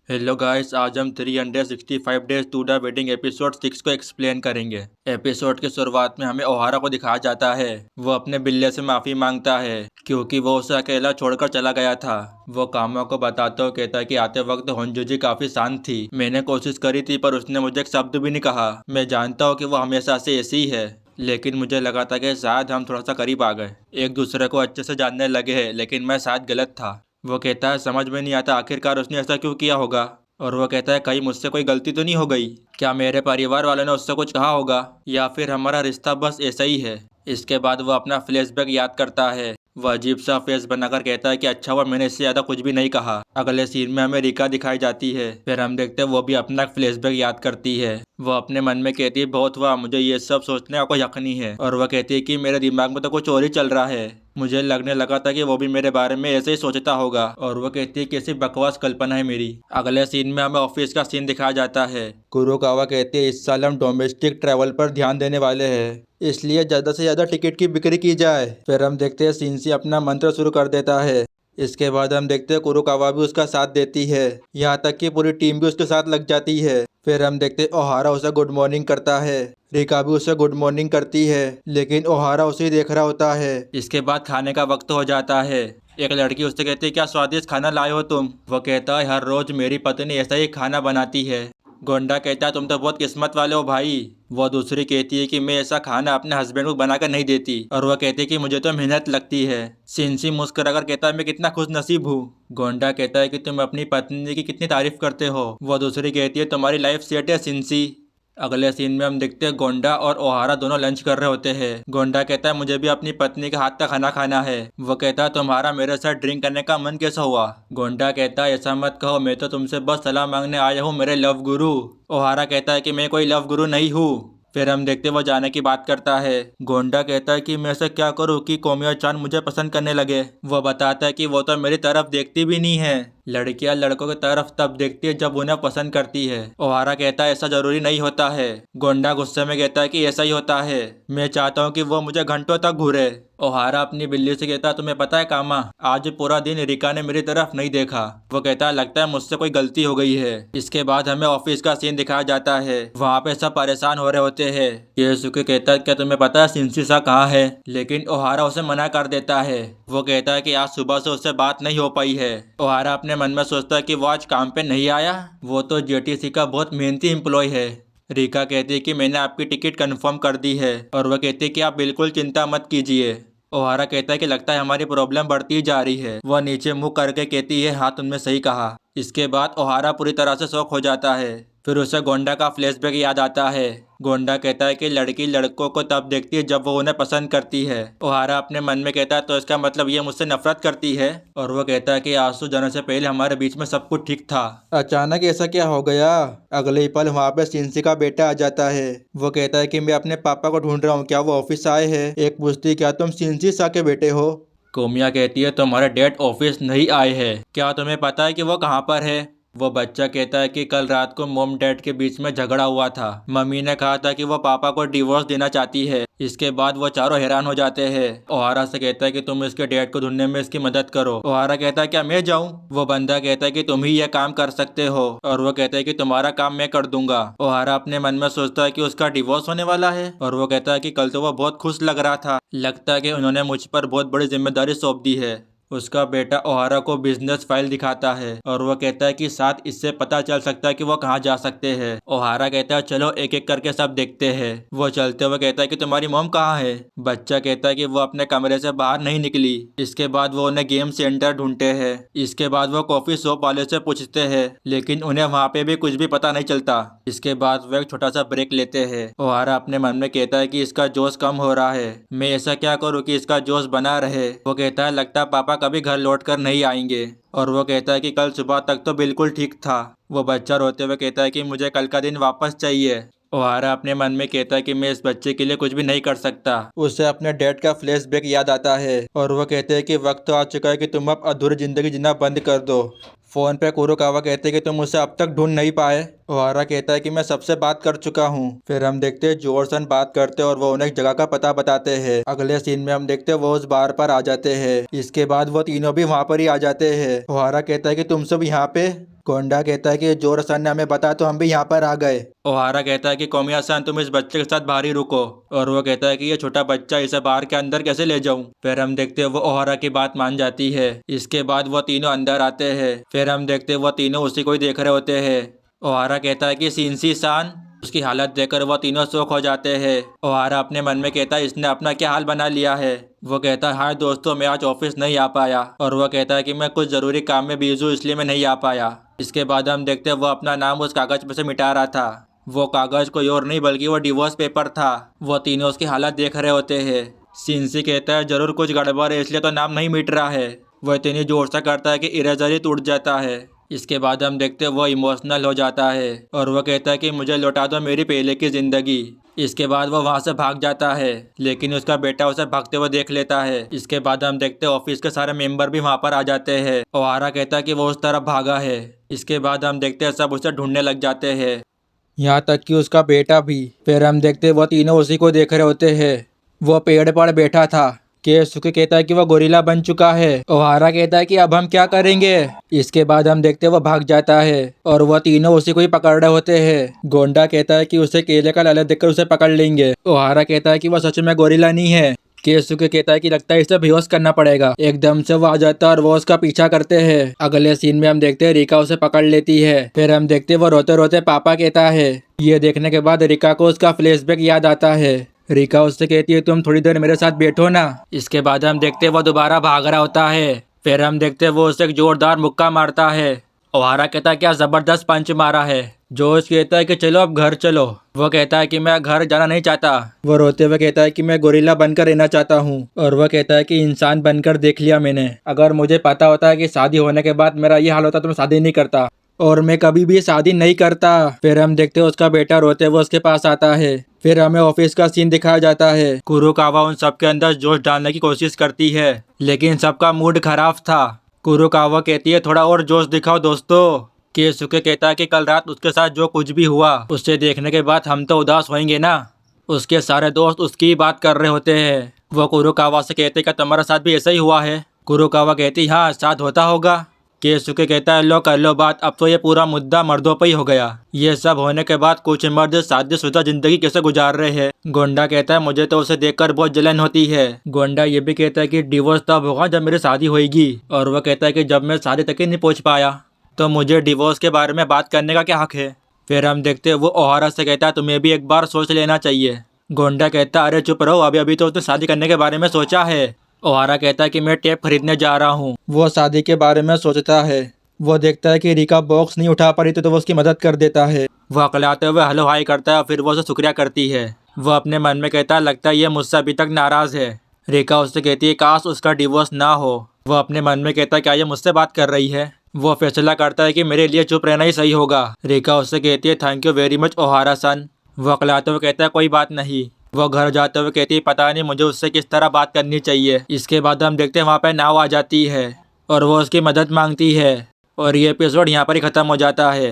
Hello guys, आज हम 365 days to the wedding episode 6 को एक्सप्लेन करेंगे। एपिसोड की शुरुआत में हमें ओहारा को दिखाया जाता है। वो अपने बिल्ले से माफी मांगता है क्योंकि वो उसे अकेला छोड़कर चला गया था। वो कामा को बताते हुए कहता है कि आते वक्त होंजुजी काफी शांत थी। मैंने कोशिश करी थी पर उसने मुझे एक शब्द भी नहीं कहा। मैं जानता हूँ कि वो हमेशा से ऐसी ही है, लेकिन मुझे लगा था कि शायद हम थोड़ा सा करीब आ गए, एक दूसरे को अच्छे से जानने लगे हैं, लेकिन मैं शायद गलत था। वो कहता है समझ में नहीं आता आखिरकार उसने ऐसा क्यों किया होगा। और वो कहता है कहीं मुझसे कोई गलती तो नहीं हो गई, क्या मेरे परिवार वालों ने उससे कुछ कहा होगा, या फिर हमारा रिश्ता बस ऐसा ही है। इसके बाद वो अपना फ्लैशबैक याद करता है। वह अजीब सा फेस बनाकर कहता है कि अच्छा हुआ मैंने इससे ज्यादा कुछ भी नहीं कहा। अगले सीन में हमें रिका दिखाई जाती है। फिर हम देखते हैं वो भी अपना फ्लैशबैक याद करती है। वो अपने मन में कहती है बहुत हुआ, मुझे ये सब सोचने का कोई हक नहीं है। और वह कहती है कि मेरे दिमाग में तो कुछ और ही चल रहा है। मुझे लगने लगा था कि वो भी मेरे बारे में ऐसे ही सोचता होगा। और वो कहती है कैसी बकवास कल्पना है मेरी। अगले सीन में हमें ऑफिस का सीन दिखाया जाता है। कुरोकावा कहते हैं इस साल हम डोमेस्टिक ट्रैवल पर ध्यान देने वाले हैं, इसलिए ज्यादा से ज्यादा टिकट की बिक्री की जाए। फिर हम देखते हैं सिंसी अपना मंत्र शुरू कर देता है। इसके बाद हम देखते हैं कुरोकावा भी उसका साथ देती है, यहाँ तक कि पूरी टीम भी उसके साथ लग जाती है। फिर हम देखते हैं ओहारा उसे गुड मॉर्निंग करता है। रिका भी उसे गुड मॉर्निंग करती है, लेकिन ओहारा उसे ही देख रहा होता है। इसके बाद खाने का वक्त हो जाता है। एक लड़की उससे कहती है क्या स्वादिष्ट खाना लाए हो तुम। वो कहता है हर रोज मेरी पत्नी ऐसा ही खाना बनाती है। गोंडा कहता है तुम तो बहुत किस्मत वाले हो भाई। वो दूसरी कहती है कि मैं ऐसा खाना अपने हस्बैंड को बनाकर नहीं देती। और वह कहती है कि मुझे तो मेहनत लगती है। सिंसी मुस्कुराकर कहता है मैं कितना खुश नसीब हूँ। गोंडा कहता है कि तुम अपनी पत्नी की कितनी तारीफ करते हो। वह दूसरी कहती है तुम्हारी लाइफ सेट है सिंसी। अगले सीन में हम देखते हैं गोंडा और ओहारा दोनों लंच कर रहे होते हैं। गोंडा कहता है मुझे भी अपनी पत्नी के हाथ का खाना खाना है। वो कहता है तुम्हारा मेरे साथ ड्रिंक करने का मन कैसा हुआ। गोंडा कहता है ऐसा मत कहो, मैं तो तुमसे बस सलाह मांगने आया हूँ मेरे लव गुरु। ओहारा कहता है कि मैं कोई लव गुरु नहीं हूँ। फिर हम देखते वो जाने की बात करता है। गोंडा कहता है कि मैं ऐसा क्या करूँ कि कोमिया चांद मुझे पसंद करने लगे। वो बताता है कि वो तो मेरी तरफ देखती भी नहीं है। लड़कियां लड़कों की तरफ तब देखती है जब उन्हें पसंद करती है। ओहारा कहता है ऐसा जरूरी नहीं होता है। गोंडा गुस्से में कहता है कि ऐसा ही होता है, मैं चाहता हूँ कि वो मुझे घंटों तक घूरे। ओहारा अपनी बिल्ली से कहता है तुम्हें पता है कामा, आज पूरा दिन रिका ने मेरी तरफ नहीं देखा। वो कहता है लगता है मुझसे कोई गलती हो गई है। इसके बाद हमें ऑफिस का सीन दिखाया जाता है। वहाँ पे सब परेशान हो रहे होते हैं। केसुके कहता है क्या तुम्हें पता है सिंसी सा कहाँ है, लेकिन ओहारा उसे मना कर देता है। वो कहता है कि आज सुबह से उससे बात नहीं हो पाई है। ओहारा अपने मन में सोचता है कि वो आज काम पे नहीं आया, वो तो जेटीसी का बहुत मेहनती एम्प्लॉय है। रिका कहती है कि मैंने आपकी टिकट कंफर्म कर दी है। और वह कहती है कि आप बिल्कुल चिंता मत कीजिए। ओहारा कहता है कि लगता है हमारी प्रॉब्लम बढ़ती जा रही है। वह नीचे मुंह करके कहती है हाँ तुमने सही कहा। इसके बाद ओहारा पूरी तरह से शॉक हो जाता है। फिर उसे गोंडा का फ्लैशबैक याद आता है। गोंडा कहता है कि लड़की लड़कों को तब देखती है जब वो उन्हें पसंद करती है। ओहारा अपने मन में कहता है तो इसका मतलब ये मुझसे नफरत करती है। और वो कहता है कि आंसू जाने से पहले हमारे बीच में सब कुछ ठीक था, अचानक ऐसा क्या हो गया। अगले ही पल वहाँ पे सिंसी का बेटा आ जाता है। वो कहता है कि मैं अपने पापा को ढूंढ रहा हूँ, क्या वो ऑफिस आए हैं। एक पूछती क्या तुम सिंसी सा के बेटे हो। कोमिया कहती है तुम्हारे डैड ऑफिस नहीं आए हैं, क्या तुम्हें पता है कि वो कहाँ पर है। वो बच्चा कहता है कि कल रात को मॉम डैड के बीच में झगड़ा हुआ था। मम्मी ने कहा था कि वो पापा को डिवोर्स देना चाहती है। इसके बाद वो चारों हैरान हो जाते हैं। ओहारा से कहता है कि तुम इसके डैड को ढूंढने में इसकी मदद करो। ओहारा कहता है क्या मैं जाऊं। वो बंदा कहता है कि तुम ही यह काम कर सकते हो। और वो कहता है कि तुम्हारा काम मैं कर दूंगा। ओहारा अपने मन में सोचता है कि उसका डिवोर्स होने वाला है। और वो कहता है कि कल तो वो बहुत खुश लग रहा था, लगता है कि उन्होंने मुझ पर बहुत बड़ी जिम्मेदारी सौंप दी है। उसका बेटा ओहारा को बिजनेस फाइल दिखाता है। और वो कहता है कि साथ इससे पता चल सकता है कि वो कहाँ जा सकते हैं। ओहारा कहता है चलो एक एक करके सब देखते हैं। वो चलते हुए कहता है कि तुम्हारी मॉम कहाँ है। बच्चा कहता है कि वो अपने कमरे से बाहर नहीं निकली। इसके बाद वो उन्हें गेम सेंटर ढूंढते हैं। इसके बाद वो कॉफी शॉप वाले से पूछते हैं, लेकिन उन्हें वहाँ पे भी कुछ भी पता नहीं चलता। इसके बाद वो एक छोटा सा ब्रेक लेते हैं। ओहारा अपने मन में कहता है कि इसका जोश कम हो रहा है, मैं ऐसा क्या करूँ कि इसका जोश बना रहे। वो कहता है लगता है पापा कभी घर लौट कर नहीं आएंगे। और वो कहता है कि कल सुबह तक तो बिल्कुल ठीक था। वो बच्चा रोते हुए कहता है कि मुझे कल का दिन वापस चाहिए। ओहारा अपने मन में कहता है कि मैं इस बच्चे के लिए कुछ भी नहीं कर सकता। उसे अपने डैड का फ्लैशबैक याद आता है। और वो कहते हैं कि वक्त तो आ चुका है कि तुम अब अधूरी जिंदगी जीना बंद कर दो। फोन पे कुरोकावा कहते हैं कि तुम उसे अब तक ढूंढ नहीं पाए। ओहारा कहता है कि मैं सबसे बात कर चुका हूँ। फिर हम देखते हैं जोरसन बात करते हैं और वो उन्हें एक जगह का पता बताते हैं। अगले सीन में हम देखते हैं वो उस बार पर आ जाते हैं। इसके बाद वो तीनों भी वहाँ पर ही आ जाते हैं। ओहारा कहता है कि तुम सब यहाँ पे। गोंडा कहता है कि जोर सन ने हमें बताया तो हम भी यहाँ पर आ गए। ओहारा कहता है कि कोमिया सन तुम इस बच्चे के साथ बाहर ही रुको, और वो कहता है कि ये छोटा बच्चा, इसे बाहर के अंदर कैसे ले जाऊं। फिर हम देखते हैं वो ओहारा की बात मान जाती है। इसके बाद वो तीनों अंदर आते हैं। फिर हम देखते हैं वो तीनों उसी को ही देख रहे होते हैं। ओहारा कहता है कि सिंसी सान, उसकी हालत देखकर वो तीनों शौक हो जाते हैं। ओहारा अपने मन में कहता है इसने अपना क्या हाल बना लिया है। वो कहता है हाय दोस्तों, मैं आज ऑफिस नहीं आ पाया, और वो कहता है कि मैं कुछ जरूरी काम में बिजी हूँ इसलिए मैं नहीं आ पाया। इसके बाद हम देखते हैं वो अपना नाम उस कागज पे से मिटा रहा था। वो कागज कोई और नहीं बल्कि वो डिवोर्स पेपर था। वो तीनों उसकी हालत देख रहे होते हैं। सिंसी कहता है जरूर कुछ गड़बड़ है इसलिए तो नाम नहीं मिट रहा है। वह इतनी जोर से करता है कि इरेजर ही टूट जाता है। इसके बाद हम देखते हैं वो इमोशनल हो जाता है और वह कहता है कि मुझे लौटा दो मेरी पहले की जिंदगी। इसके बाद वो वहाँ से भाग जाता है, लेकिन उसका बेटा उसे भागते हुए देख लेता है। इसके बाद हम देखते हैं ऑफिस के सारे मेंबर भी वहाँ पर आ जाते हैं। ओहारा कहता है कि वो उस तरफ भागा है। इसके बाद हम देखते हैं सब उसे ढूंढने लग जाते हैं, यहाँ तक कि उसका बेटा भी। फिर हम देखते हैं वो तीनों उसी को देख रहे होते हैं। वो पेड़ पर बैठा था। केसुके कहता है कि वो गोरिल्ला बन चुका है। ओहारा कहता है कि अब हम क्या करेंगे। इसके बाद हम देखते हैं वो भाग जाता है और वह तीनों उसी को ही पकड़ रहे होते हैं। गोंडा कहता है कि उसे केले का लालच देकर उसे पकड़ लेंगे। ओहारा कहता है कि वह सच में गोरिल्ला नहीं है। केसुके कहता है कि लगता है इसे बेहोश करना पड़ेगा। एकदम से वो आ जाता है और वो उसका पीछा करते हैं। अगले सीन में हम देखते हैं रिका उसे पकड़ लेती है। फिर हम देखते हैं वो रोते रोते पापा कहता है। ये देखने के बाद रिका को उसका फ्लैशबैक याद आता है। रिका उससे कहती है तुम थोड़ी देर मेरे साथ बैठो ना। इसके बाद हम देखते हैं वो दोबारा भाग रहा होता है। फिर हम देखते हैं वो उसे एक जोरदार मुक्का मारता है। ओहारा कहता है क्या जबरदस्त पंच मारा है। जोश कहता है कि चलो अब घर चलो। वो कहता है कि मैं घर जाना नहीं चाहता। वो रोते हुए कहता है कि मैं गोरिल्ला बनकर रहना चाहता हूँ। और वह कहता है कि इंसान बनकर देख लिया मैंने। अगर मुझे पता होता है कि शादी होने के बाद मेरा ये हाल होता तो मैं शादी नहीं करता, और मैं कभी भी शादी नहीं करता। फिर हम देखते हैं उसका बेटा रोते हुए उसके पास आता है। फिर हमें ऑफिस का सीन दिखाया जाता है। कुरुकावा उन सबके अंदर जोश डालने की कोशिश करती है, लेकिन सबका मूड खराब था। कुरुकावा कहती है थोड़ा और जोश दिखाओ दोस्तों। केसुके कहता है कि कल रात उसके साथ जो कुछ भी हुआ उससे देखने के बाद हम तो उदास होंगे ना। उसके सारे दोस्त उसकी ही बात कर रहे होते हैं। वो कुरुकावा से कहते कि तुम्हारे साथ भी ऐसा ही हुआ है। कुरुकावा कहती हाँ शायद होता होगा। केसुके कहता है लो कर लो बात, अब तो ये पूरा मुद्दा मर्दों पर ही हो गया। ये सब होने के बाद कुछ मर्द शादीशुदा जिंदगी कैसे गुजार रहे हैं। गोंडा कहता है मुझे तो उसे देखकर बहुत जलन होती है। गोंडा ये भी कहता है कि डिवोर्स तब होगा जब मेरी शादी होगी। और वह कहता है कि जब मैं शादी तक ही नहीं पहुंच पाया तो मुझे डिवोर्स के बारे में बात करने का क्या हक है। फिर हम देखते हैं वो ओहारा से कहता है तुम्हें भी एक बार सोच लेना चाहिए। गोंडा कहता है अरे चुप रहो, अभी अभी तो उसने शादी करने के बारे में सोचा है। ओहारा कहता है कि मैं टेप खरीदने जा रहा हूँ। वो शादी के बारे में सोचता है। वो देखता है कि रिका बॉक्स नहीं उठा पा रही तो वो उसकी मदद कर देता है। वो अकलाते हुए हेलो हाई करता है, फिर वो उसे शुक्रिया करती है। वो अपने मन में कहता है लगता है ये मुझसे अभी तक नाराज है। रिका उससे कहती है काश उसका डिवोर्स ना हो। वो अपने मन में कहता है क्या ये मुझसे बात कर रही है। वो फैसला करता है कि मेरे लिए चुप रहना ही सही होगा। रिका उससे कहती है thank you very much Ohara san. वो अकलाते हुए कहता है कोई बात नहीं। वो घर जाते हुए कहती है पता नहीं मुझे उससे किस तरह बात करनी चाहिए। इसके बाद हम देखते हैं वहाँ पे नाव आ जाती है और वो उसकी मदद मांगती है, और ये एपिसोड यहाँ पर ही ख़त्म हो जाता है।